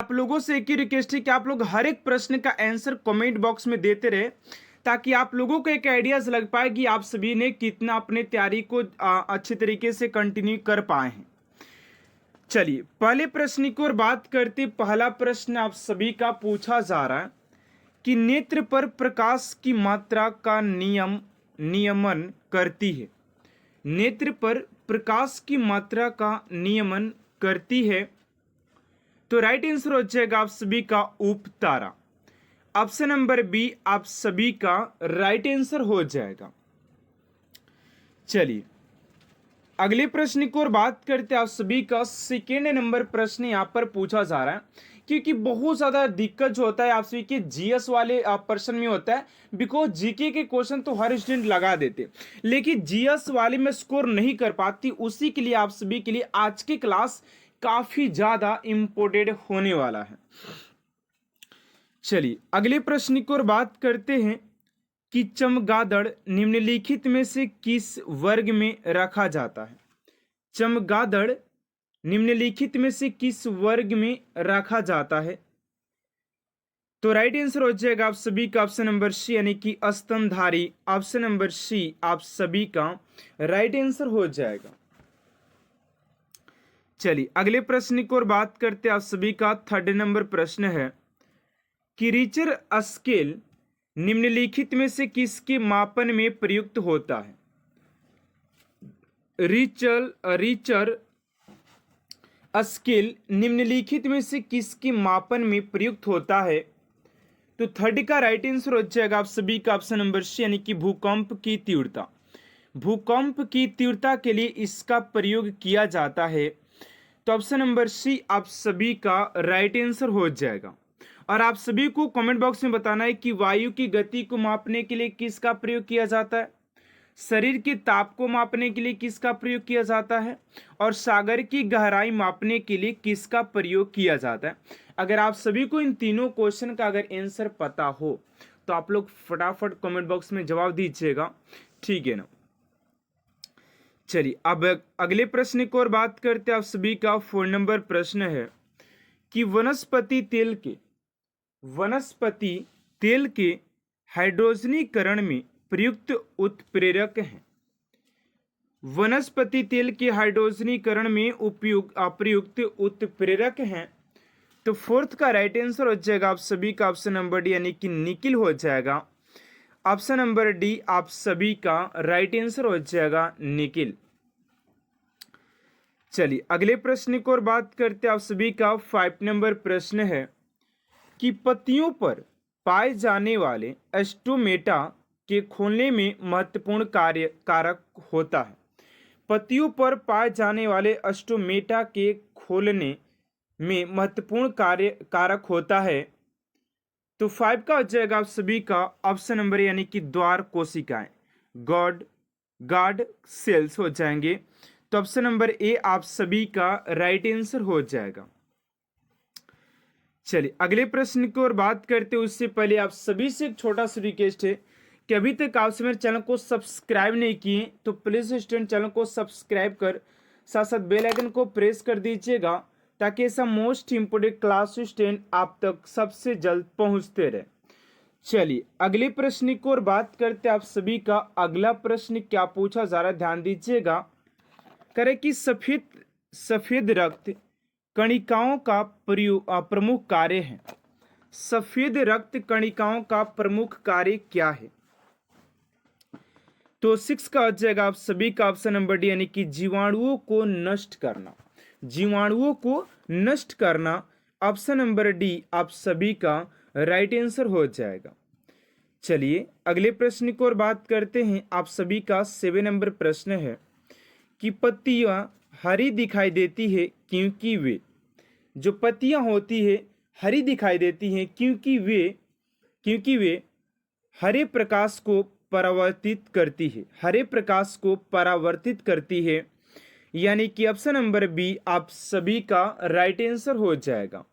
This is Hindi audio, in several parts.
आप लोगों से एक ही रिक्वेस्ट है कि आप लोग हर एक प्रश्न का आंसर कमेंट बॉक्स में देते रहे, ताकि आप लोगों को एक आइडियाज लग पाए कि आप सभी ने कितना अपने तैयारी को अच्छे तरीके से कंटिन्यू कर पाए हैं। चलिए पहले प्रश्न की ओर बात करते। पहला प्रश्न आप सभी का पूछा जा रहा है कि नेत्र पर प्रकाश की मात्रा का नियमन करती है। नेत्र पर प्रकाश की मात्रा का नियमन करती है। तो राइट आंसर हो जाएगा आप सभी का उपतारा। ऑप्शन नंबर बी आप सभी का राइट आंसर हो जाएगा। चलिए अगले प्रश्न की ओर बात करते हैं। आप सभी का सेकेंड नंबर प्रश्न यहां पर पूछा जा रहा है, क्योंकि बहुत ज्यादा दिक्कत जो होता है आप सभी के जीएस वाले प्रश्न में होता है, बिकॉज जीके के क्वेश्चन तो हर स्टूडेंट लगा देते, लेकिन जीएस वाले में स्कोर नहीं कर पाती। उसी के लिए आप सभी के लिए आज की क्लास काफी ज्यादा इंपॉर्टेंट होने वाला है। चलिए अगले प्रश्न की ओर बात करते हैं कि चमगादड़ निम्नलिखित में से किस वर्ग में रखा जाता है। चमगादड़ निम्नलिखित में से किस वर्ग में रखा जाता है। तो राइट आंसर हो जाएगा आप सभी का ऑप्शन नंबर सी, यानी कि स्तनधारी। ऑप्शन नंबर सी आप सभी का राइट आंसर हो जाएगा। चलिए अगले प्रश्न की ओर बात करते हैं। आप सभी का थर्ड नंबर प्रश्न है कि रिचर स्केल निम्नलिखित में से किसके मापन में प्रयुक्त होता है। रिचर स्केल निम्नलिखित में से किसके मापन में प्रयुक्त होता है। तो थर्ड का राइट आंसर हो जाएगा आप सभी का ऑप्शन नंबर सी, यानी कि भूकंप की तीव्रता। भूकंप की तीव्रता के लिए इसका प्रयोग किया जाता है। तो ऑप्शन नंबर सी आप सभी का राइट आंसर हो जाएगा। और आप सभी को कमेंट बॉक्स में बताना है कि वायु की गति को मापने के लिए किसका प्रयोग किया जाता है, शरीर के ताप को मापने के लिए किसका प्रयोग किया जाता है, और सागर की गहराई मापने के लिए किसका प्रयोग किया जाता है। अगर आप सभी को इन तीनों क्वेश्चन का अगर आंसर पता हो तो आप लोग फटाफट कमेंट बॉक्स में जवाब दीजिएगा, ठीक है ना। चलिए अब अगले प्रश्न की ओर बात करते हैं। आप सभी का 4 नंबर प्रश्न है कि वनस्पति तेल के हाइड्रोजनीकरण में प्रयुक्त उत्प्रेरक हैं। वनस्पति तेल के हाइड्रोजनीकरण में प्रयुक्त उत्प्रेरक हैं। तो फोर्थ का राइट आंसर हो जाएगा आप सभी का ऑप्शन नंबर डी, यानी कि निकिल हो जाएगा। ऑप्शन नंबर डी आप सभी का राइट आंसर हो जाएगा निकिल। चलिए अगले प्रश्न की ओर बात करते हैं। आप सभी का 5 नंबर प्रश्न है कि पत्तियों पर पाए जाने वाले एस्टोमेटा के खोलने में महत्वपूर्ण कारक होता है। पत्तियों पर पाए जाने वाले एस्टोमेटा के खोलने में महत्वपूर्ण कारक होता है। तो 5 का हो जाएगा आप सभी का ऑप्शन नंबर, यानी कि द्वार कोशिकाएं, गार्ड सेल्स हो जाएंगे। तो ऑप्शन नंबर ए आप सभी का राइट आंसर हो जाएगा। चलिए अगले प्रश्न की ओर बात करते हैं। उससे पहले आप सभी से एक छोटा सा रिक्वेस्ट है कि अभी तक आपसे मेरे चैनल को सब्सक्राइब नहीं किए तो प्लीज स्टूडेंट चैनल को सब्सक्राइब कर साथ साथ बेल आइकन को प्रेस कर दीजिएगा, ताकि ऐसा मोस्ट इंपोर्टेंट क्लास स्टूडेंट आप तक सबसे जल्द पहुंचते रहे। चलिए अगले प्रश्न की ओर बात करते हैं। आप सभी का अगला प्रश्न क्या पूछा जा रहा है, ध्यान दीजिएगा। करे कि सफेद रक्त कणिकाओं का प्रमुख कार्य है। सफेद रक्त कणिकाओं का प्रमुख कार्य क्या है। तो 6 का हो जाएगा आप सभी का ऑप्शन नंबर डी, यानी कि जीवाणुओं को नष्ट करना। जीवाणुओं को नष्ट करना ऑप्शन नंबर डी आप सभी का राइट आंसर हो जाएगा। चलिए अगले प्रश्न की ओर बात करते हैं। आप सभी का 7 नंबर प्रश्न है कि पत्तियां हरी दिखाई देती है क्योंकि वे, जो पत्तियां होती है हरी दिखाई देती हैं क्योंकि वे हरे प्रकाश को परावर्तित करती है। हरे प्रकाश को परावर्तित करती है, यानी कि ऑप्शन नंबर बी आप सभी का राइट आंसर हो जाएगा।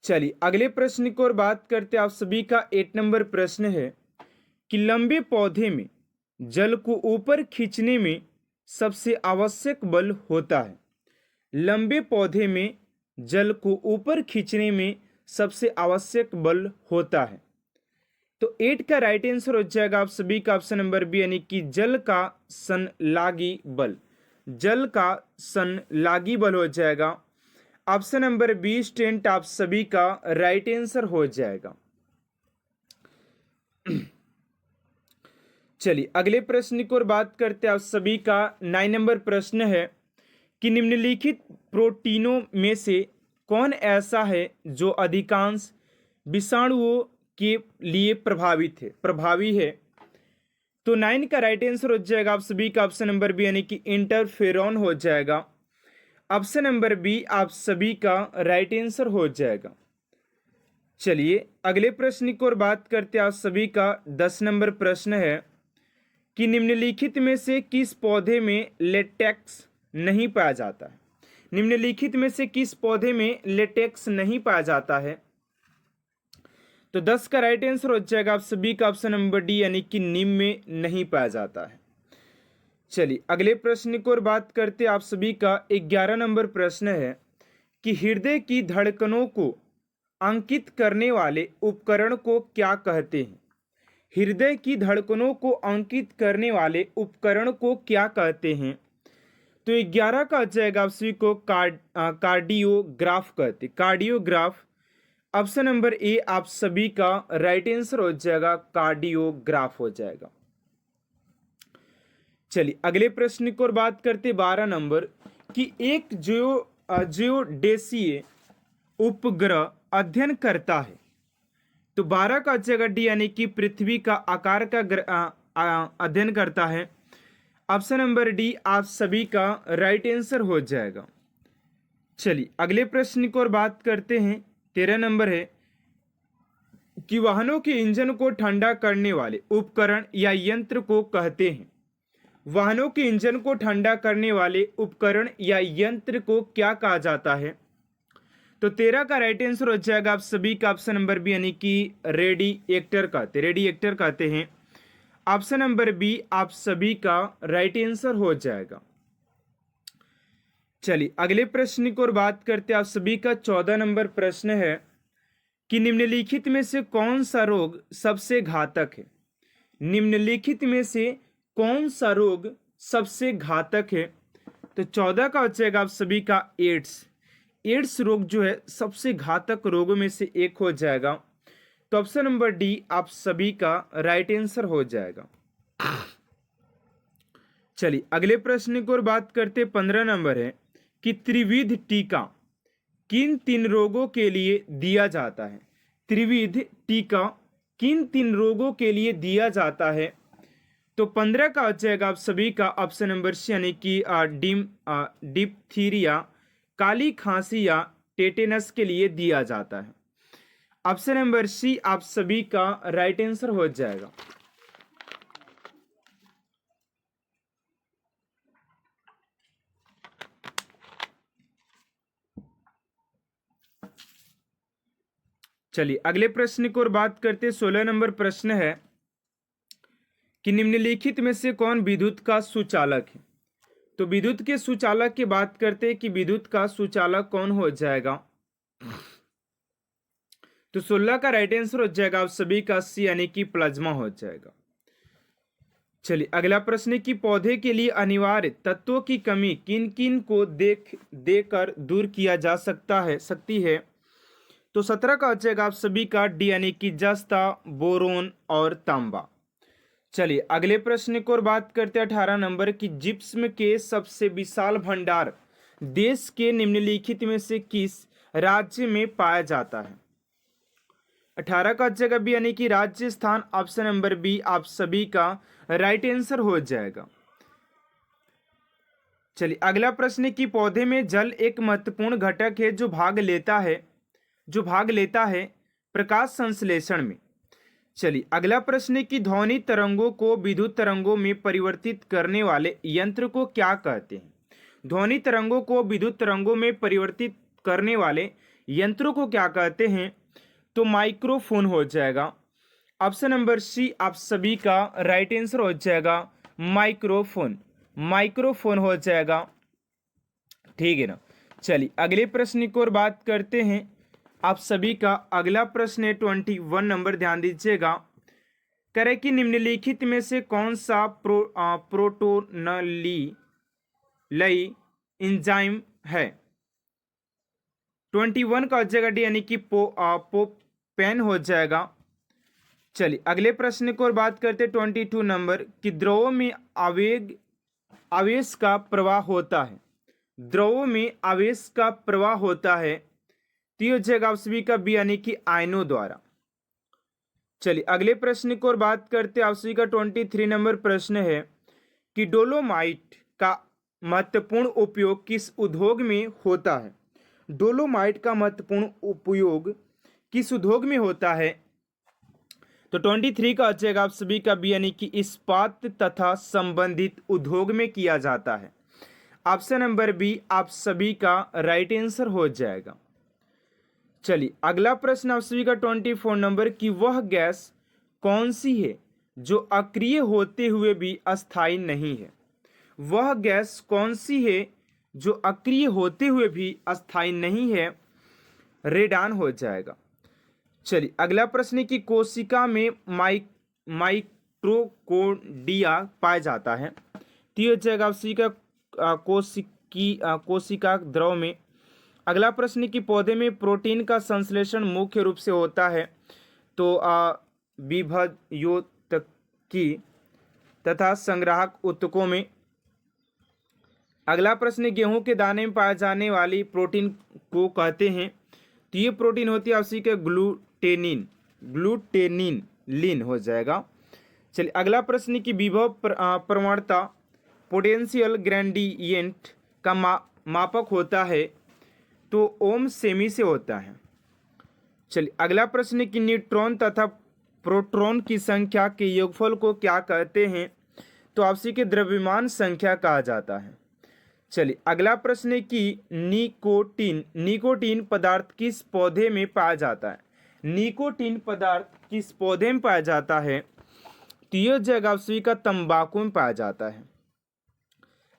चलिए अगले प्रश्न की ओर बात करते हैं। आप सभी का 8 नंबर प्रश्न है कि लंबे पौधे में जल को ऊपर खींचने में सबसे आवश्यक बल होता है। लंबे पौधे में जल को ऊपर खींचने में सबसे आवश्यक बल होता है। तो 8 का राइट आंसर हो जाएगा आप सभी का ऑप्शन नंबर बी, यानी कि जल का संलागी बल। जल का संलागी बल हो जाएगा ऑप्शन नंबर बी, स्टूडेंट आप सभी का राइट आंसर हो जाएगा। चलिए अगले प्रश्न की ओर बात करते हैं। आप सभी का 9 नंबर प्रश्न है कि निम्नलिखित प्रोटीनों में से कौन ऐसा है जो अधिकांश विषाणुओं के लिए प्रभावी है। तो 9 का राइट आंसर हो जाएगा आप सभी का ऑप्शन नंबर बी, यानी कि इंटरफेरॉन हो जाएगा। ऑप्शन नंबर बी आप सभी का राइट आंसर हो जाएगा। चलिए अगले प्रश्न की ओर बात करते हैं। आप सभी का 10 नंबर प्रश्न है कि निम्नलिखित में से किस पौधे में लेटेक्स नहीं पाया जाता है। निम्नलिखित में से किस पौधे में लेटेक्स नहीं पाया जाता है। तो 10 का राइट आंसर हो जाएगा आप सभी का ऑप्शन नंबर डी, यानी कि नीम में नहीं पाया जाता है। चलिए अगले प्रश्न की ओर बात करते हैं। आप सभी का 11 नंबर प्रश्न है कि हृदय की धड़कनों को अंकित करने वाले उपकरण को क्या कहते हैं। हृदय की धड़कनों को अंकित करने वाले उपकरण को क्या कहते हैं। तो 11 का आ जाएगा आप सभी को कार्डियोग्राफ कहते। कार्डियोग्राफ ऑप्शन नंबर ए आप सभी का राइट आंसर हो जाएगा, कार्डियोग्राफ हो जाएगा। चलिए अगले प्रश्न की ओर बात करते 12 नंबर कि एक जियोडेसीय उपग्रह अध्ययन करता है। तो 12 का जगह डी, यानी कि पृथ्वी का आकार का अध्ययन करता है। ऑप्शन नंबर डी आप सभी का राइट आंसर हो जाएगा। चलिए अगले प्रश्न की ओर बात करते हैं। 13 नंबर है कि वाहनों के इंजन को ठंडा करने वाले उपकरण या यंत्र को कहते हैं। वाहनों के इंजन को ठंडा करने वाले उपकरण या यंत्र को क्या कहा जाता है। तो 13 का राइट आंसर हो जाएगा आप सभी का ऑप्शन नंबर बी, यानी कि रेडिएटर कहते हैं। ऑप्शन नंबर बी आप सभी का राइट आंसर हो जाएगा। चलिए अगले प्रश्न की ओर बात करते हैं। आप सभी का 14 नंबर प्रश्न है कि निम्नलिखित में से कौन सा रोग सबसे घातक है। निम्नलिखित में से कौन सा रोग सबसे घातक है। तो 14 का हो जाएगा आप सभी का एड्स रोग जो है सबसे घातक रोगों में से एक हो जाएगा। तो ऑप्शन नंबर डी आप सभी का राइट आंसर हो जाएगा। चलिए अगले प्रश्न की ओर बात करते 15 नंबर है कि त्रिविध टीका किन 3 रोगों के लिए दिया जाता है। त्रिविध टीका किन 3 रोगों के लिए दिया जाता है। तो 15 का हो जाएगा आप सभी का ऑप्शन नंबर सी, यानी कि डिप्थीरिया, काली खांसी या टेटेनस के लिए दिया जाता है। ऑप्शन नंबर सी आप सभी का राइट आंसर हो जाएगा। चलिए अगले प्रश्न की ओर बात करते 16 नंबर प्रश्न है कि निम्नलिखित में से कौन विद्युत का सुचालक है। तो विद्युत के सुचालक की बात करते हैं कि विद्युत का सुचालक कौन हो जाएगा। तो 16 का राइट आंसर हो जाएगा आप सभी का सी, यानी कि प्लाज्मा हो जाएगा। चलिए अगला प्रश्न कि पौधे के लिए अनिवार्य तत्वों की कमी किन किन को देकर दूर किया जा सकती है। तो 17 का हो जाएगा आप सभी का डी, यानी कि जस्ता, बोरोन और तांबा। चलिए अगले प्रश्न की ओर बात करते हैं 18 नंबर की जिप्सम के सबसे विशाल भंडार देश के निम्नलिखित में से किस राज्य में पाया जाता है। 18 का जगह बी, यानी कि राजस्थान। ऑप्शन नंबर बी आप सभी का राइट आंसर हो जाएगा। चलिए अगला प्रश्न कि पौधे में जल एक महत्वपूर्ण घटक है जो भाग लेता है प्रकाश संश्लेषण में। चलिए अगला प्रश्न कि ध्वनि तरंगों को विद्युत तरंगों में परिवर्तित करने वाले यंत्र को क्या कहते हैं। ध्वनि तरंगों को विद्युत तरंगों में परिवर्तित करने वाले यंत्रों को क्या कहते हैं। तो माइक्रोफोन हो जाएगा। ऑप्शन नंबर सी आप सभी का राइट आंसर हो जाएगा, माइक्रोफोन हो जाएगा। ठीक है ना। चलिए अगले प्रश्न की ओर बात करते हैं। आप सभी का अगला प्रश्न है 21 नंबर, ध्यान दीजिएगा। करें कि निम्नलिखित में से कौन सा प्रोटोनली एंजाइम है। 21 का हो जाएगा डी, यानी कि पोपेन हो जाएगा। चलिए अगले प्रश्न की ओर बात करते हैं 22 नंबर कि द्रव में आवेश का प्रवाह होता है। द्रव में आवेश का प्रवाह होता है तो हो जाएगा आप सभी का बी, यानी कि आयनों द्वारा। चलिए अगले प्रश्न की ओर बात करते हैं। आप सभी का 23 नंबर प्रश्न है कि डोलोमाइट का महत्वपूर्ण उपयोग किस उद्योग में होता है। डोलोमाइट का महत्वपूर्ण उपयोग किस उद्योग में होता है। तो 23 का आ जाएगा आप सभी का बी, यानी कि इस्पात तथा संबंधित उद्योग में किया जाता है। ऑप्शन नंबर बी आप सभी का राइट आंसर हो जाएगा। चलिए अगला प्रश्न आप सभी का 24 नंबर कि वह गैस कौन सी है जो अक्रिय होते हुए भी अस्थायी नहीं है। वह गैस कौन सी है जो अक्रिय होते हुए भी अस्थायी नहीं है। रेडान हो जाएगा। चलिए अगला प्रश्न की कोशिका में माइक्रोकोडिया पाया जाता है। तो हो जाएगा आप सभी का कोशिका द्रव में। अगला प्रश्न की पौधे में प्रोटीन का संश्लेषण मुख्य रूप से होता है तो विभयोतकी तथा संग्राहक ऊतकों में। अगला प्रश्न गेहूं के दाने में पाए जाने वाली प्रोटीन को कहते हैं। तो ये प्रोटीन होती है आपसी के ग्लूटेनिन लीन हो जाएगा। चलिए अगला प्रश्न की विभव प्रवणता पोटेंशियल ग्रेडियंट का मापक होता है तो ओम सेमी से होता है। चलिए अगला प्रश्न की न्यूट्रॉन तथा प्रोटॉन की संख्या के योगफल को क्या कहते हैं। तो आपसी के द्रव्यमान संख्या कहा जाता है। चलिए अगला प्रश्न की निकोटीन पदार्थ किस पौधे में पाया जाता है। निकोटीन पदार्थ किस पौधे में पाया जाता है। तो यह जगह आपसी का तंबाकू में पाया जाता है।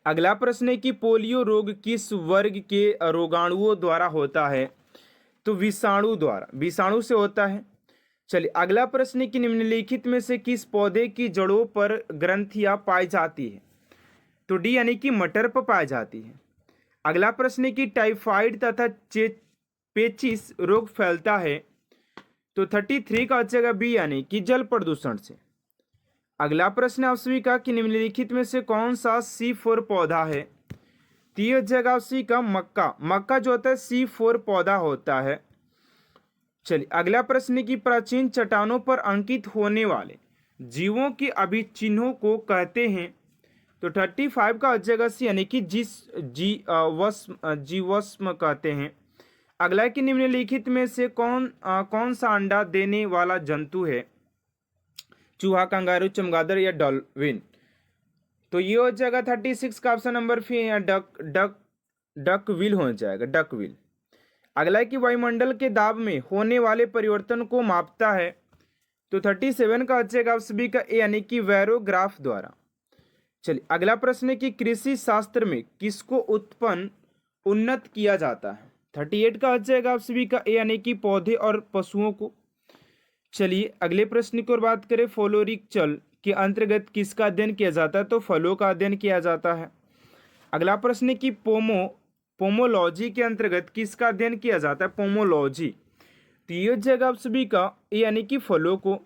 अगला प्रश्न है कि पोलियो रोग किस वर्ग के रोगाणुओं द्वारा होता है। तो विषाणु से होता है। चलिए अगला प्रश्न है कि निम्नलिखित में से किस पौधे की जड़ों पर ग्रंथियां पाई जाती है। तो डी, यानी कि मटर पर पाई जाती है। अगला प्रश्न है कि टाइफाइड तथा पेचिस रोग फैलता है। तो 33 का जगह बी, यानी कि जल प्रदूषण से। अगला प्रश्न आप सभी का कि निम्नलिखित में से कौन सा C4 पौधा है। तो यह जगह आप सभी का मक्का जो होता है C4 पौधा होता है। चलिए अगला प्रश्न की प्राचीन चट्टानों पर अंकित होने वाले जीवों के अभिचिन्हों को कहते हैं। तो 35 का जगह सी, यानी कि जीवाश्म कहते हैं। अगला कि निम्नलिखित में से कौन सा अंडा देने वाला जंतु है। चूहा, कंगारू, चमगादड़ या डॉल्फिन। तो ये हो जाएगा 36 का ऑप्शन नंबर डकविल हो जाएगा, डकविल। अगला कि वायुमंडल के दाब में होने वाले परिवर्तन को मापता है। तो 37 का बचेगा आप सभी का ए, यानी कि वैरोग्राफ द्वारा। चलिए अगला प्रश्न है कि कृषि शास्त्र में किसको उन्नत किया जाता है। 38 का बचेगा आप सभी का ए, यानी कि पौधे और पशुओं को। चलिए अगले प्रश्न की ओर बात करें। फ्लोरिकल्चर के अंतर्गत किसका अध्ययन किया जाता है। तो फलों का अध्ययन किया जाता है। अगला प्रश्न है कि पोमोलॉजी के अंतर्गत किसका अध्ययन किया जाता है। पोमोलॉजी। तो ये जगह आप सभी का ए, यानी कि फलों को।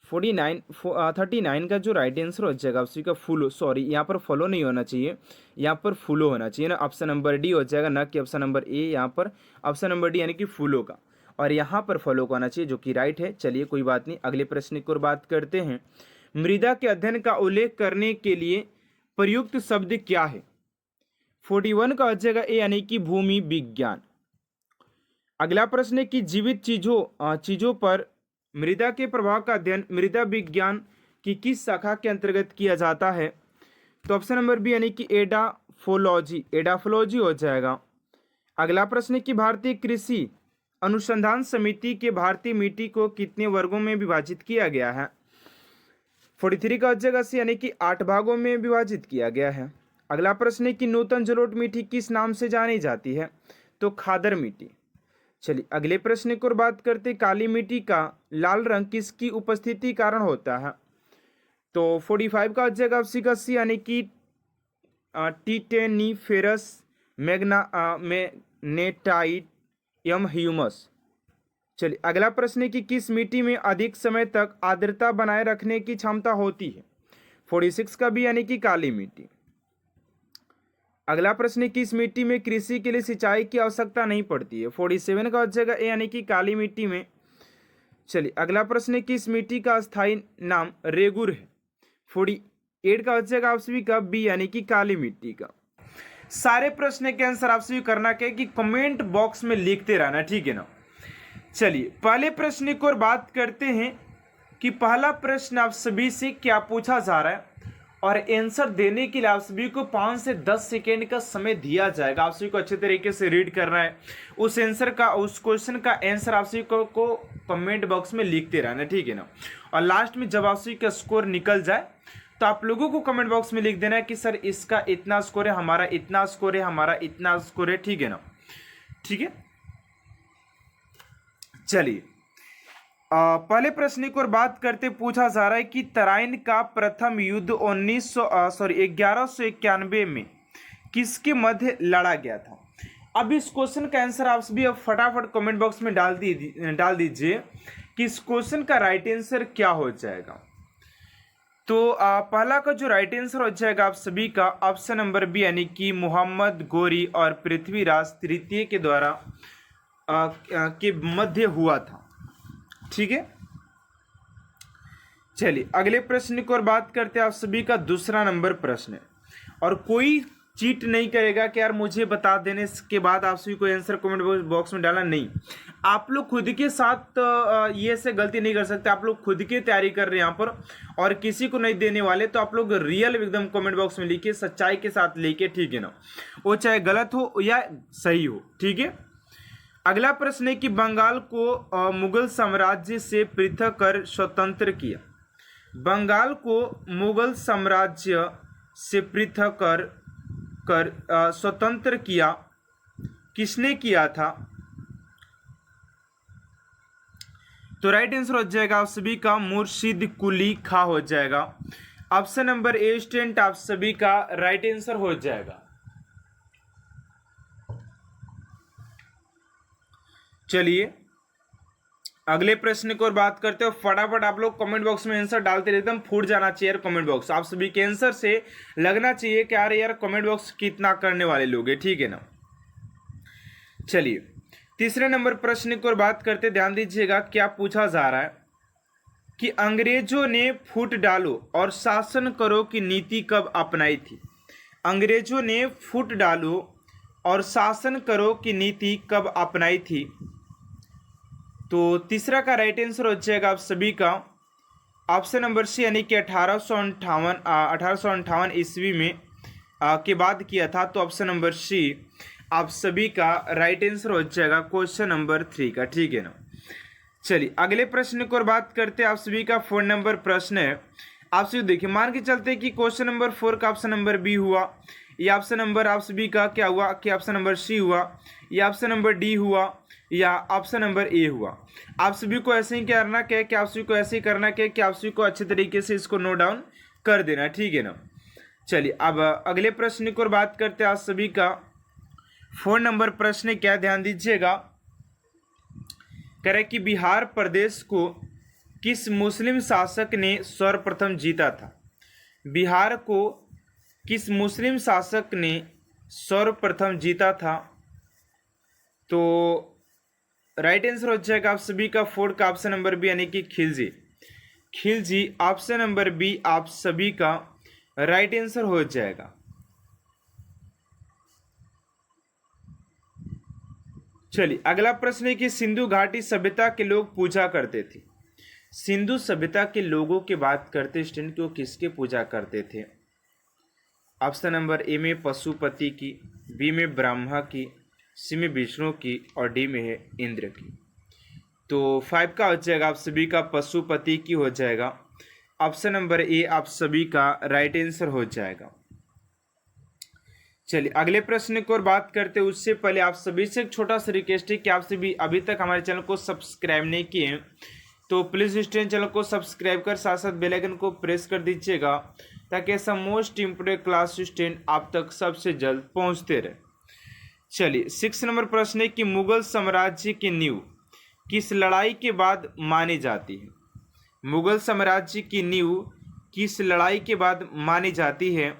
39 का जो राइट आंसर हो जाएगा उसी का फूलो, सॉरी यहाँ पर फॉलो नहीं होना चाहिए, यहाँ पर फूलो होना चाहिए ना। ऑप्शन नंबर डी हो जाएगा, ना कि ऑप्शन नंबर ए। यहाँ पर ऑप्शन नंबर डी यानी कि फूलों का, और यहाँ पर फॉलो का होना चाहिए जो कि राइट है। चलिए कोई बात नहीं, अगले प्रश्न की ओर बात करते हैं। मृदा के अध्ययन का उल्लेख करने के लिए प्रयुक्त शब्द क्या है। 41 का हो जाएगा ए, यानी कि भूमि विज्ञान। अगला प्रश्न है कि जीवित चीजों पर मृदा के प्रभाव का अध्ययन मृदा विज्ञान की किस शाखा के अंतर्गत किया जाता है। तो ऑप्शन नंबर बी यानी कि एडाफोलॉजी हो जाएगा। अगला प्रश्न है कि भारतीय कृषि अनुसंधान समिति के भारतीय मिट्टी को कितने वर्गों में विभाजित किया गया है। 43 का हो जाएगा सी, यानी कि 8 भागों में विभाजित किया गया है। अगला प्रश्न है कि नूतन जलोढ़ मिट्टी किस नाम से जानी जाती है? तो खादर मिट्टी। चलिए अगले प्रश्न की ओर बात करते, काली मिट्टी का लाल रंग किसकी उपस्थिति कारण होता है? तो 45 का जगह ऑप्शन का सी यानी कि टिटेनीफेरस मैग्नेटाइट एवं ह्यूमस। चलिए अगला प्रश्न है कि किस मिट्टी में अधिक समय तक आर्द्रता बनाए रखने की क्षमता होती है? 46 का बी यानी कि काली मिट्टी। अगला प्रश्न है किस मिट्टी में कृषि के लिए सिंचाई की आवश्यकता नहीं पड़ती है? 47 का जगह ए यानी कि काली मिट्टी में। चलिए अगला प्रश्न है किस मिट्टी का स्थायी नाम रेगुर है? 48 का जगह ऑप्शन का बी यानी कि काली मिट्टी का। सारे प्रश्न के आंसर आपसे करना क्या है कि कमेंट बॉक्स में लिखते रहना, ठीक है ना। चलिए पहले प्रश्न की ओर बात करते हैं कि पहला प्रश्न आप सभी से क्या पूछा जा रहा है और आंसर देने के लिए आप सभी को 5 से 10 सेकेंड का समय दिया जाएगा। आप सभी को अच्छे तरीके से रीड करना है, उस क्वेश्चन का आंसर आप सभी को कमेंट बॉक्स में लिखते रहना, ठीक है ना। और लास्ट में जब आप सभी का स्कोर निकल जाए तो आप लोगों को कमेंट बॉक्स में लिख देना है कि सर इसका इतना स्कोर है, हमारा इतना स्कोर है, हमारा इतना स्कोर है, ठीक है ना। ठीक है, चलिए पहले प्रश्न की ओर बात करते, पूछा जा रहा है कि तराइन का प्रथम युद्ध 1191 में किसके मध्य लड़ा गया था? अब इस क्वेश्चन का आंसर आप सभी अब फटाफट कमेंट बॉक्स में डाल दीजिए कि इस क्वेश्चन का राइट आंसर क्या हो जाएगा। तो पहला का जो राइट आंसर हो जाएगा आप सभी का ऑप्शन नंबर बी यानी कि मोहम्मद गोरी और पृथ्वीराज तृतीय के द्वारा के मध्य हुआ था, ठीक है। चलिए अगले प्रश्न की ओर बात करते हैं, आप सभी का दूसरा नंबर प्रश्न है और कोई चीट नहीं करेगा कि यार मुझे बता देने के बाद आप सभी को आंसर कमेंट बॉक्स में डालना, नहीं। आप लोग खुद के साथ ये से गलती नहीं कर सकते, आप लोग खुद की तैयारी कर रहे हैं यहाँ पर और किसी को नहीं देने वाले, तो आप लोग रियल एकदम कमेंट बॉक्स में लिखिए, सच्चाई के साथ लिखिए, ठीक है ना, वो चाहे गलत हो या सही हो, ठीक है। अगला प्रश्न है कि बंगाल को मुगल साम्राज्य से पृथक कर स्वतंत्र किया। बंगाल को मुगल साम्राज्य से पृथक कर स्वतंत्र किया, किसने किया था? तो राइट आंसर हो जाएगा आप सभी का मुर्शिद कुली खा हो जाएगा। ऑप्शन नंबर ए स्टूडेंट आप सभी का राइट आंसर हो जाएगा। चलिए अगले प्रश्न की ओर बात करते हो, फटाफट आप लोग कमेंट बॉक्स में आंसर डालते रहते, एकदम फूट जाना चाहिए कमेंट बॉक्स, आप सभी के आंसर से लगना चाहिए कि अरे यार कमेंट बॉक्स कितना करने वाले लोग हैं, ठीक है ना। चलिए तीसरे नंबर प्रश्न की ओर बात करते, ध्यान दीजिएगा क्या पूछा जा रहा है कि अंग्रेजों ने फूट डालो और शासन करो की नीति कब अपनाई थी? अंग्रेजों ने फूट डालो और शासन करो की नीति कब अपनाई थी? तो तीसरा का राइट आंसर हो जाएगा आप सभी का ऑप्शन नंबर सी यानी कि 1858 ईस्वी में के बाद किया था, तो ऑप्शन नंबर सी आप सभी का राइट आंसर हो जाएगा क्वेश्चन नंबर 3 का, ठीक है ना। चलिए अगले प्रश्न की ओर बात करते हैं, आप सभी का 4 नंबर प्रश्न है। आप सभी देखिए, मान के चलते हैं कि क्वेश्चन नंबर 4 का ऑप्शन नंबर बी हुआ, या ऑप्शन नंबर आप सभी का क्या हुआ कि ऑप्शन नंबर सी हुआ, या ऑप्शन नंबर डी हुआ, या ऑप्शन नंबर ए हुआ। आप सभी को ऐसे ही करना क्या है कि आप सभी को ऐसे ही करना क्या है कि आप सभी को अच्छे तरीके से इसको नोट डाउन कर देना, ठीक है ना। चलिए अब अगले प्रश्न की ओर बात करते हैं, आप सभी का 4 नंबर प्रश्न क्या, ध्यान दीजिएगा, कह रहे कि बिहार प्रदेश को किस मुस्लिम शासक ने सर्वप्रथम जीता था? बिहार को किस मुस्लिम शासक ने सर्वप्रथम जीता था? तो राइट आंसर हो जाएगा आप सभी का 4 का ऑप्शन नंबर बी यानी कि Khilji. Khilji option number B आप सभी का राइट आंसर हो जाएगा। चलिए अगला प्रश्न है कि सिंधु घाटी सभ्यता के लोग पूजा करते थे। सिंधु सभ्यता के लोगों की बात करते स्टूडेंट को किसके पूजा करते थे? ऑप्शन नंबर ए में पशुपति की, बी में ब्रह्मा की, सी में विष्णु की और डी में है इंद्र की। तो 5 का हो जाएगा आप सभी का पशुपति की हो जाएगा। ऑप्शन नंबर ए आप सभी का राइट आंसर हो जाएगा। चलिए अगले प्रश्न की ओर बात करते हैं उससे पहले आप सभी से एक छोटा सा रिक्वेस्ट है कि आप सभी अभी तक हमारे चैनल को सब्सक्राइब नहीं किए हैं तो प्लीज़ स्टूडेंट चैनल को सब्सक्राइब कर साथ साथ बेल आइकन को प्रेस कर दीजिएगा ताकि ऐसा मोस्ट इम्पोर्टेंट क्लास स्टूडेंट आप तक सबसे जल्द पहुंचते रहे। चलिए 6 नंबर प्रश्न है कि मुगल साम्राज्य की नींव किस लड़ाई के बाद मानी जाती है। मुगल साम्राज्य की नींव किस लड़ाई के बाद मानी जाती है।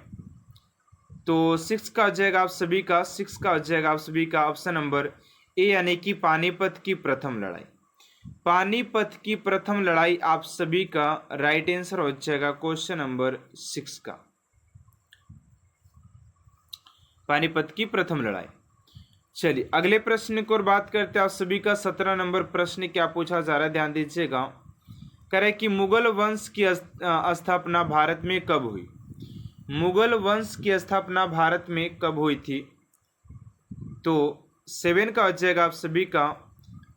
तो 6 का हो जाएगा आप सभी का 6 का हो जाएगा आप सभी का ऑप्शन नंबर ए यानी कि पानीपत की प्रथम लड़ाई। पानीपत की प्रथम लड़ाई आप सभी का राइट आंसर हो जाएगा क्वेश्चन नंबर 6 का, पानीपत की प्रथम लड़ाई। चलिए अगले प्रश्न की ओर बात करते हैं आप सभी का 17 नंबर प्रश्न क्या पूछा जा रहा है, ध्यान दीजिएगा। करें कि मुगल वंश की स्थापना भारत में कब हुई। मुगल वंश की स्थापना भारत में कब हुई थी। तो 7 का हो जाएगा आप सभी का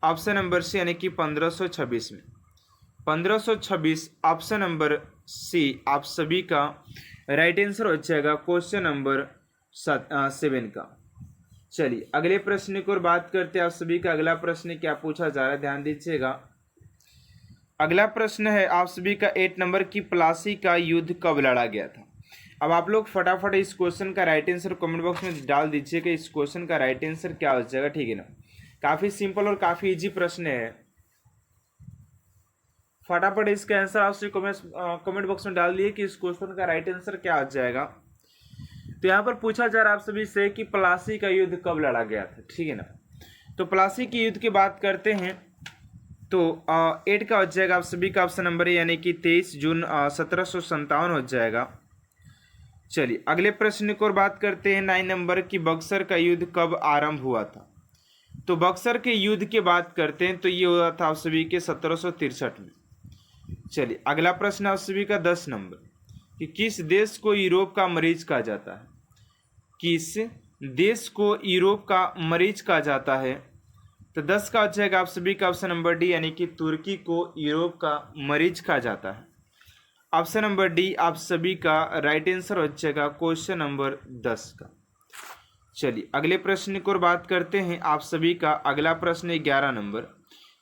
ऑप्शन नंबर सी यानी कि 1526 में। 1526 ऑप्शन नंबर सी आप सभी का राइट आंसर हो जाएगा क्वेश्चन नंबर 7 का। चलिए अगले प्रश्न की ओर बात करते हैं आप सभी का। अगला प्रश्न क्या पूछा जा रहा है, ध्यान दीजिएगा। अगला प्रश्न है आप सभी का 8 नंबर की प्लासी का युद्ध कब लड़ा गया था। अब आप लोग फटाफट इस क्वेश्चन का राइट आंसर कमेंट बॉक्स में डाल दीजिए कि इस क्वेश्चन का राइट आंसर क्या हो जाएगा, ठीक है ना। काफी सिंपल और काफी इजी प्रश्न है, फटाफट इसका आंसर आप सभी कमेंट बॉक्स में डाल दिए कि इस क्वेश्चन का राइट आंसर क्या हो जाएगा। तो यहाँ पर पूछा जा रहा है आप सभी से कि प्लासी का युद्ध कब लड़ा गया था, ठीक है ना। तो प्लासी के युद्ध की बात करते हैं तो 8 का हो जाएगा आप सभी का ऑप्शन नंबर यानी कि 23 जून 1757 हो जाएगा। चलिए अगले प्रश्न की ओर बात करते हैं 9 नंबर की बक्सर का युद्ध कब आरंभ हुआ था। तो बक्सर के युद्ध की बात करते हैं तो ये हुआ था आप सभी के 1763 में। चलिए अगला प्रश्न आप सभी का 10 नंबर कि किस देश को यूरोप का मरीज कहा जाता है। किस देश को यूरोप का मरीज कहा जाता है। तो 10 का हो जाएगा आप सभी का ऑप्शन नंबर डी यानी कि तुर्की को यूरोप का मरीज कहा जाता है। ऑप्शन नंबर डी आप सभी का राइट आंसर हो जाएगा क्वेश्चन नंबर 10 का। चलिए अगले प्रश्न की ओर बात करते हैं आप सभी का। अगला प्रश्न 11 नंबर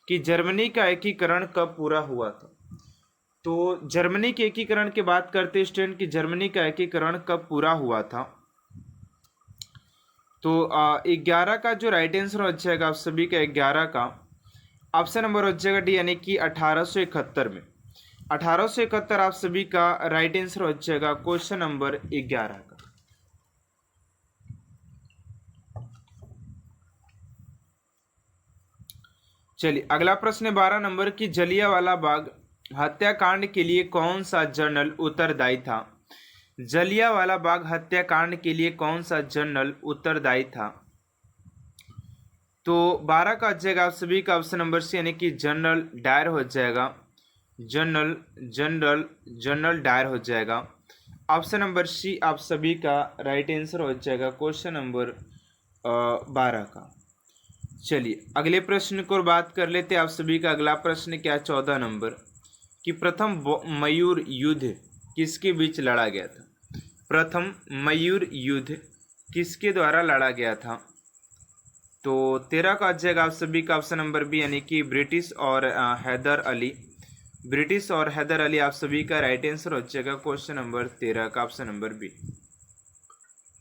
कि जर्मनी का एकीकरण कब पूरा हुआ था। तो जर्मनी के एकीकरण की बात करते हैं स्टूडेंट कि जर्मनी का एकीकरण कब पूरा हुआ था। तो 11 का जो राइट आंसर हो जाएगा आप सभी का 11 का ऑप्शन नंबर हो जाएगा डी यानी कि 1871 में। 1871 आप सभी का राइट आंसर हो जाएगा क्वेश्चन नंबर 11 का। चलिए अगला प्रश्न 12 नंबर की जलियांवाला बाग हत्याकांड के लिए कौन सा जर्नल उत्तरदायी था। जलियांवाला बाग हत्याकांड के लिए कौन सा जर्नल उत्तरदायी था। तो 12 का हो जाएगा आप सभी का ऑप्शन नंबर सी यानी कि जनरल डायर हो जाएगा। जनरल डायर हो जाएगा। ऑप्शन नंबर सी आप सभी का राइट आंसर हो जाएगा क्वेश्चन नंबर 12 का। चलिए अगले प्रश्न को बात कर लेते हैं आप सभी का। अगला प्रश्न क्या 14 नंबर कि प्रथम मयूर युद्ध किसके बीच लड़ा गया था। प्रथम मयूर युद्ध किसके द्वारा लड़ा गया था। तो 13 का आ जाएगा आप सभी का ऑप्शन नंबर बी यानी कि ब्रिटिश और हैदर अली। ब्रिटिश और हैदर अली आप सभी का राइट आंसर हो जाएगा क्वेश्चन नंबर 13 का ऑप्शन नंबर बी।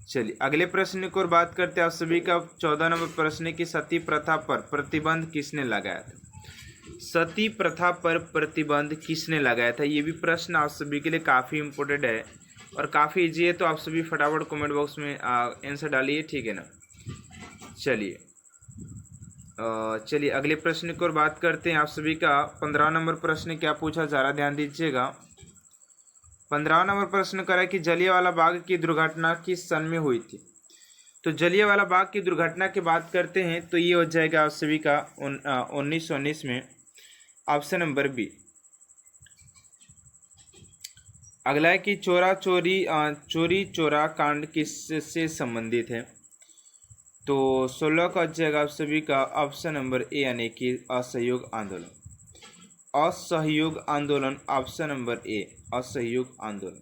चलिए अगले प्रश्न की ओर बात करते हैं आप सभी का। 14 नंबर प्रश्न की सती प्रथा पर प्रतिबंध किसने लगाया था। सती प्रथा पर प्रतिबंध किसने लगाया था। ये भी प्रश्न आप सभी के लिए काफ़ी इंपॉर्टेंट है और काफ़ी इजी है, तो आप सभी फटाफट कमेंट बॉक्स में आंसर डालिए, ठीक है ना। चलिए अगले प्रश्न की ओर बात करते हैं आप सभी का। 15 नंबर प्रश्न क्या पूछा जा रहा है, ध्यान दीजिएगा। 15 नंबर प्रश्न करा कि जलियांवाला बाग की दुर्घटना किस सन में हुई थी। तो जलियांवाला बाग की दुर्घटना की बात करते हैं तो ये हो जाएगा आप सभी का 1919 में। Option number B. अगला है कि चोरी चोरा कांड किससे संबंधित है। तो 16 का हो जाएगा आप सभी का ऑप्शन नंबर ए यानी कि असहयोग आंदोलन। असहयोग आंदोलन ऑप्शन नंबर ए, असहयोग आंदोलन।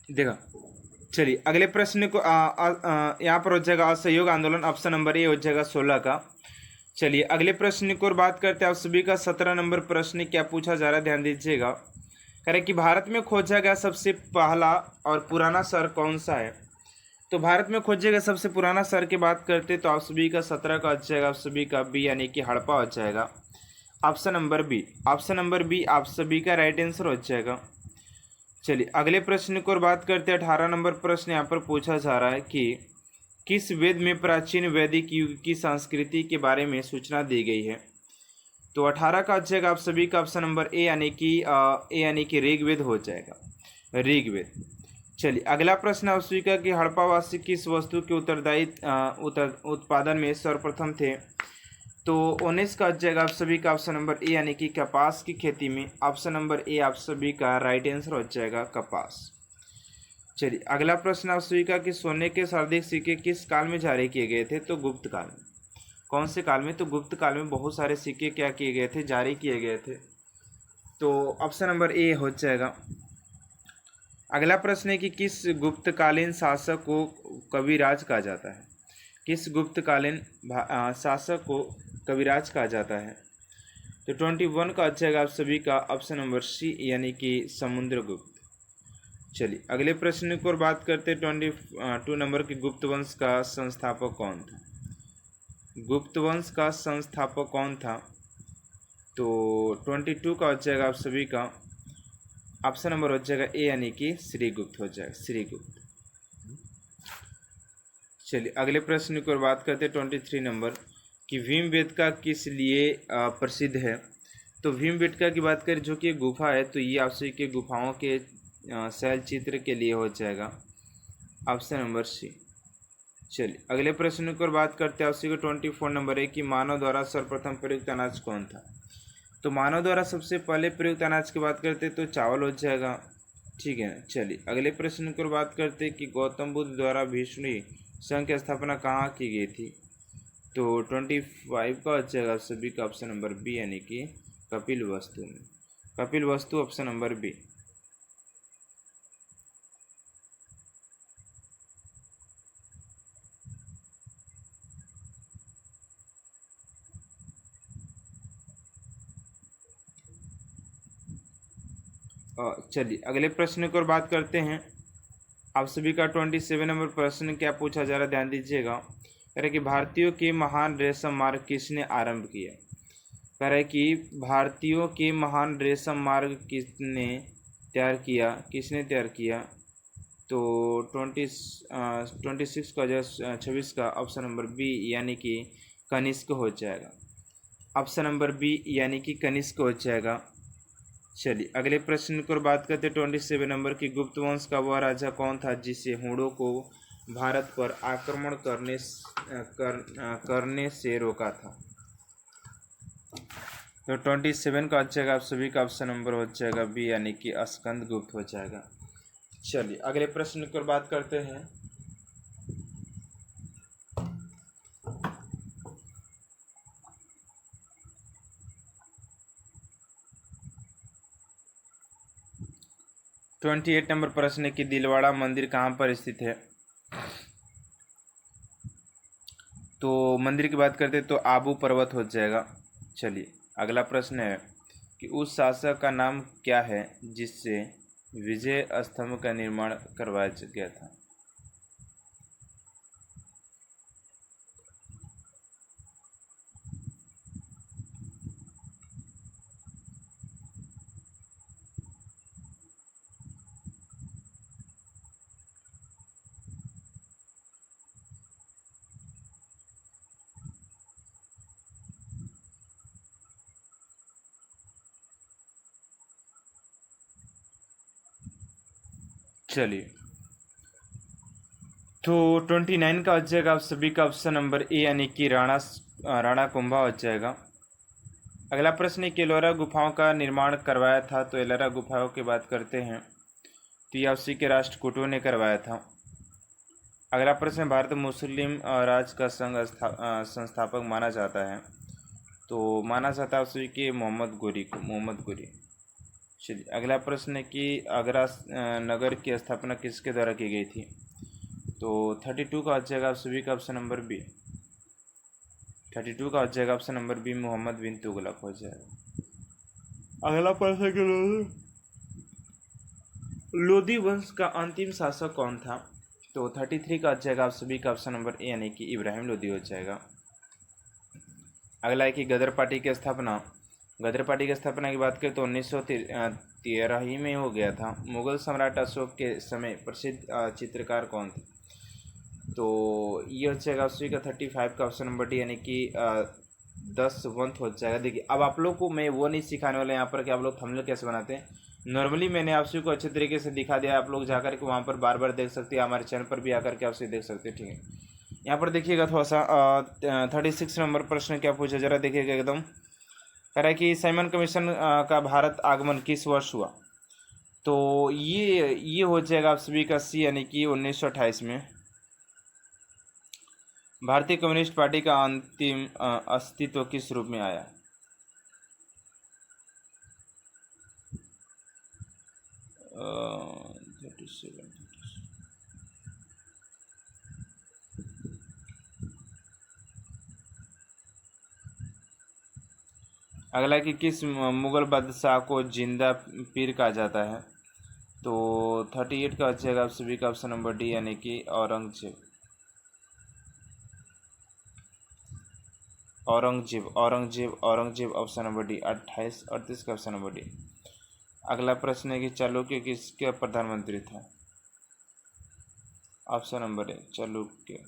देखा। चलिए अगले प्रश्न को यहाँ पर हो जाएगा असहयोग आंदोलन, ऑप्शन नंबर ए हो जाएगा 16 का। चलिए अगले प्रश्न की ओर बात करते हैं। आप सभी का 17 नंबर प्रश्न क्या पूछा जा रहा है, ध्यान दीजिएगा। कह रहे कि भारत में खोजा गया सबसे पहला और पुराना शहर कौन सा है। तो भारत में खोजे गए सबसे पुराना शहर की बात करते तो आप सभी का 17 का हो जाएगा, आप सभी का बी यानी कि हड़प्पा हो जाएगा, option number B. Option number B आप सभी का राइट आंसर हो जाएगा। चलिए अगले प्रश्न की ओर बात करते हैं। 18 नंबर प्रश्न यहाँ पर पूछा जा रहा है कि किस वेद में प्राचीन वैदिक युग की संस्कृति के बारे में सूचना दी गई है। तो 18 का हो जाएगा आप सभी का ऑप्शन नंबर ए यानी कि ऋग्वेद हो जाएगा, ऋग्वेद। चलिए अगला प्रश्न आप सभी का कि हड़प्पावासी किस वस्तु के उत्पादन में सर्वप्रथम थे। तो 19 का हो जाएगा आप सभी का ऑप्शन नंबर ए यानी कि कपास की खेती में, ऑप्शन नंबर ए आप सभी का राइट आंसर हो जाएगा कपास। चलिए अगला प्रश्न आप सभी का कि सोने के सर्वाधिक सिक्के किस काल में जारी किए गए थे। तो गुप्त काल में। कौन से काल में। तो गुप्त काल में बहुत सारे सिक्के क्या किए गए थे, जारी किए गए थे। तो ऑप्शन नंबर ए हो जाएगा। अगला प्रश्न है कि किस गुप्तकालीन शासक को कविराज कहा जाता है। किस गुप्तकालीन शासक को कविराज कहा जाता है। तो 21 का हो जाएगा आप सभी का ऑप्शन नंबर सी यानी कि समुद्रगुप्त। चलिए अगले प्रश्न की ओर बात करते हैं। 22 नंबर के गुप्त वंश का संस्थापक कौन था। गुप्त वंश का संस्थापक कौन था। तो 22 का हो जाएगा आप सभी का ऑप्शन नंबर हो जाएगा ए यानी कि श्रीगुप्त हो जाएगा, श्रीगुप्त। चलिए अगले प्रश्न की ओर बात करते हैं। 23 नंबर कि भीमबेटका किस लिए प्रसिद्ध है। तो भीमबेटका की बात करें जो कि गुफा है, तो ये आप सभी के गुफाओं के शैल चित्र के लिए हो जाएगा, ऑप्शन नंबर सी। चलिए अगले प्रश्न की ओर बात करते हैं। आप सभी को 24 नंबर है कि मानव द्वारा सर्वप्रथम प्रयुक्त अनाज कौन था। तो मानव द्वारा सबसे पहले प्रयुक्त अनाज की बात करते तो चावल हो जाएगा, ठीक है। चलिए अगले प्रश्न की ओर बात करते हैं कि गौतम बुद्ध द्वारा भीष्मी संघ की स्थापना कहाँ की गई थी। तो 25 का हो जाएगा सभी का ऑप्शन नंबर बी यानी कि कपिल वस्तु में, कपिल वस्तु ऑप्शन नंबर बी। चलिए अगले प्रश्न की ओर बात करते हैं। आप सभी का 27 नंबर प्रश्न क्या पूछा जा रहा है, ध्यान दीजिएगा। कह रहे कि भारतीयों के महान रेशम मार्ग किसने आरंभ किया। कह रहे कि भारतीयों के महान रेशम मार्ग किसने तैयार किया, किसने तैयार किया। तो 26 का जो 26 का ऑप्शन नंबर बी यानी कि कनिष्क हो जाएगा, ऑप्शन नंबर बी यानी कि कनिष्क हो जाएगा। चलिए अगले प्रश्न की ओर बात करते हैं। 27 नंबर की गुप्त वंश का वह राजा कौन था जिसे हुणों को भारत पर आक्रमण करने से रोका था। तो 27 का हो जाएगा आप सभी का ऑप्शन नंबर हो जाएगा बी यानी कि स्कंद गुप्त हो जाएगा। चलिए अगले प्रश्न की ओर बात करते हैं। तो 28 नंबर प्रश्न है कि दिलवाड़ा मंदिर कहाँ पर स्थित है। तो मंदिर की बात करते हैं तो आबू पर्वत हो जाएगा। चलिए अगला प्रश्न है कि उस शासक का नाम क्या है जिससे विजय स्तंभ का निर्माण करवाया गया था। चलिए तो 29 का हो जाएगा आप सभी का ऑप्शन नंबर ए यानी कि राणा कुंभा हो जाएगा। अगला प्रश्न है कि एलोरा गुफाओं का निर्माण करवाया था। तो एलोरा गुफाओं की बात करते हैं तो ये उसी के राष्ट्रकूटों ने करवाया था। अगला प्रश्न, भारत मुस्लिम राज का संस्थापक माना जाता है। तो माना जाता है उसी के मोहम्मद गोरी को, मोहम्मद गोरी। चलिए अगला प्रश्न है कि आगरा नगर की स्थापना किसके द्वारा की गई थी? तो 32 का हो जाएगा आप सभी का ऑप्शन नंबर बी। 32 का हो जाएगा ऑप्शन नंबर बी, मोहम्मद बिन तुगलक हो जाएगा। अगला प्रश्न के लोधी वंश का अंतिम शासक कौन था? तो 33 का हो जाएगा आप सभी का ऑप्शन नंबर ए यानी कि इब्राहिम लोधी हो जाएगा। अगला है कि गदर पार्टी की स्थापना, गदर पार्टी की स्थापना की बात करें तो 1913 ही में हो गया था। मुगल सम्राट अशोक के समय प्रसिद्ध चित्रकार कौन थे? तो ये हो जाएगा उसी का 35 का ऑप्शन नंबर डी यानी कि 10 वंत हो जाएगा। देखिए अब आप लोग को मैं वो नहीं सिखाने वाला यहाँ पर कि आप लोग थंबनेल कैसे बनाते हैं। नॉर्मली मैंने आप सभी को अच्छे तरीके से दिखा दिया, आप लोग जाकर के वहाँ पर बार बार देख सकते हैं, हमारे चैनल पर भी आकर के आप सभी देख सकते हैं। ठीक है, यहाँ पर देखिएगा थोड़ा सा 36 नंबर प्रश्न क्या पूछा जरा देखिएगा एकदम। कह रहा है कि साइमन कमीशन का भारत आगमन किस वर्ष हुआ? तो ये हो जाएगा आप सभी का सी यानी कि 1928 में। भारतीय कम्युनिस्ट पार्टी का अंतिम अस्तित्व किस रूप में आया? अगला कि किस मुगल बादशाह को जिंदा पीर कहा जाता है? तो 38 का अच्छा आप सभी का ऑप्शन नंबर डी यानी कि Aurangzeb. Aurangzeb Aurangzeb Aurangzeb option number D. 28 38 का ऑप्शन नंबर डी। अगला प्रश्न है कि चालुक्य किसका प्रधानमंत्री था? Option number A Chalukya.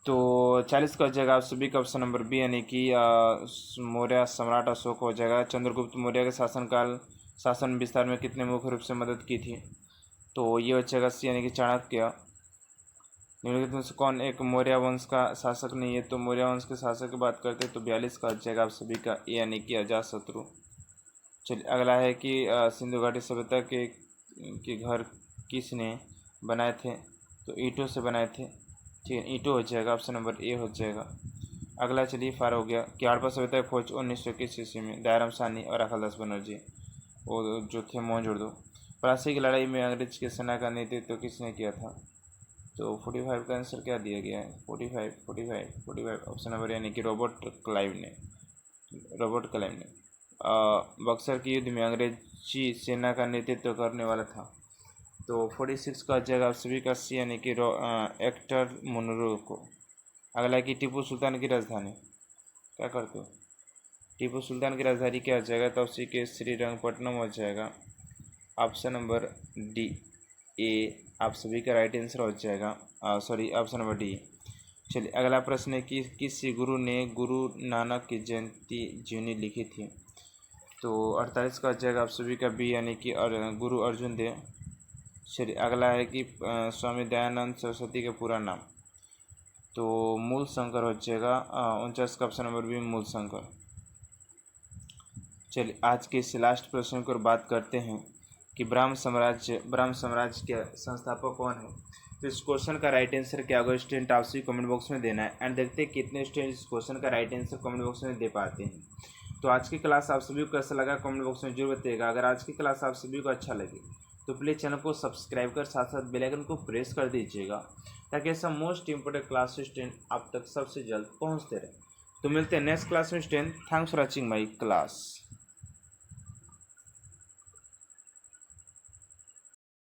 तो 40 का हो जाएगा आप सभी का ऑप्शन नंबर बी यानी कि मौर्य सम्राट अशोक हो जाएगा। चंद्रगुप्त मौर्य के शासन विस्तार में कितने मुख्य रूप से मदद की थी? तो ये हो जाएगा सी यानी कि चाणक्य। निम्नलिखित में से कौन एक मौर्य वंश का शासक नहीं है? तो मौर्य वंश के शासक की बात करते हैं तो 42 का हो जाएगा आप सभी का ए यानी कि अजातशत्रु। चलिए अगला है कि सिंधु घाटी सभ्यता के घर किसने बनाए थे? तो ईंटों से बनाए थे। ठीक है, ईंटों हो जाएगा, ऑप्शन नंबर ए हो जाएगा। अगला चलिए फार हो गया कि हड़प्पा सभ्यता की खोज 1921 ईस्वी में दयाराम साहनी और अकलदास बनर्जी वो जो थे मोहनजोदड़ो। प्लासी की लड़ाई में अंग्रेज की सेना का नेतृत्व किसने किया था? तो 45 का आंसर क्या दिया गया है? 45 ऑप्शन नंबर यानी कि रॉबर्ट क्लाइव ने। बक्सर के युद्ध में अंग्रेजी सेना का नेतृत्व करने वाला था। तो 46 का जगह सभी का सी यानी कि एक्टर मुनरो को। अगला कि टीपू सुल्तान की राजधानी क्या करते हो? टीपू सुल्तान की राजधानी क्या हो जाएगा? तो उसी के श्रीरंगपट्टनम हो जाएगा। ऑप्शन नंबर डी ए आप सभी का राइट आंसर हो जाएगा। Sorry option number D. चलिए अगला प्रश्न है कि किस गुरु ने गुरु नानक की जयंती जीवनी लिखी थी? तो 48 का जाएगा आप सभी का बी यानी कि गुरु अर्जुन देव। चलिए अगला है कि स्वामी दयानंद सरस्वती का पूरा नाम? तो मूल शंकर हो जाएगा। 49 का ऑप्शन नंबर बी मूल शंकर। चलिए आज के इस लास्ट प्रश्न पर बात करते हैं कि ब्राह्म साम्राज्य के संस्थापक कौन है? तो इस क्वेश्चन का राइट आंसर क्या होगा स्टूडेंट आप सभी कमेंट बॉक्स में देना है एंड देखते हैं कितने स्टूडेंट इस क्वेश्चन का राइट आंसर कमेंट बॉक्स में दे पाते हैं। तो आज की क्लास आप सभी को कैसा लगा कमेंट बॉक्स में जरूर बताइएगा। अगर आज की क्लास आप सभी को अच्छा लगे तो प्लीज़ चैनल को सब्सक्राइब कर साथ साथ बेल आइकन को प्रेस कर दीजिएगा ताकि ऐसा मोस्ट इंपोर्टेंट क्लास स्टूडेंट आप तक सबसे जल्द पहुँचते रहे। तो मिलते हैं नेक्स्ट क्लास में student. Thanks for watching my class.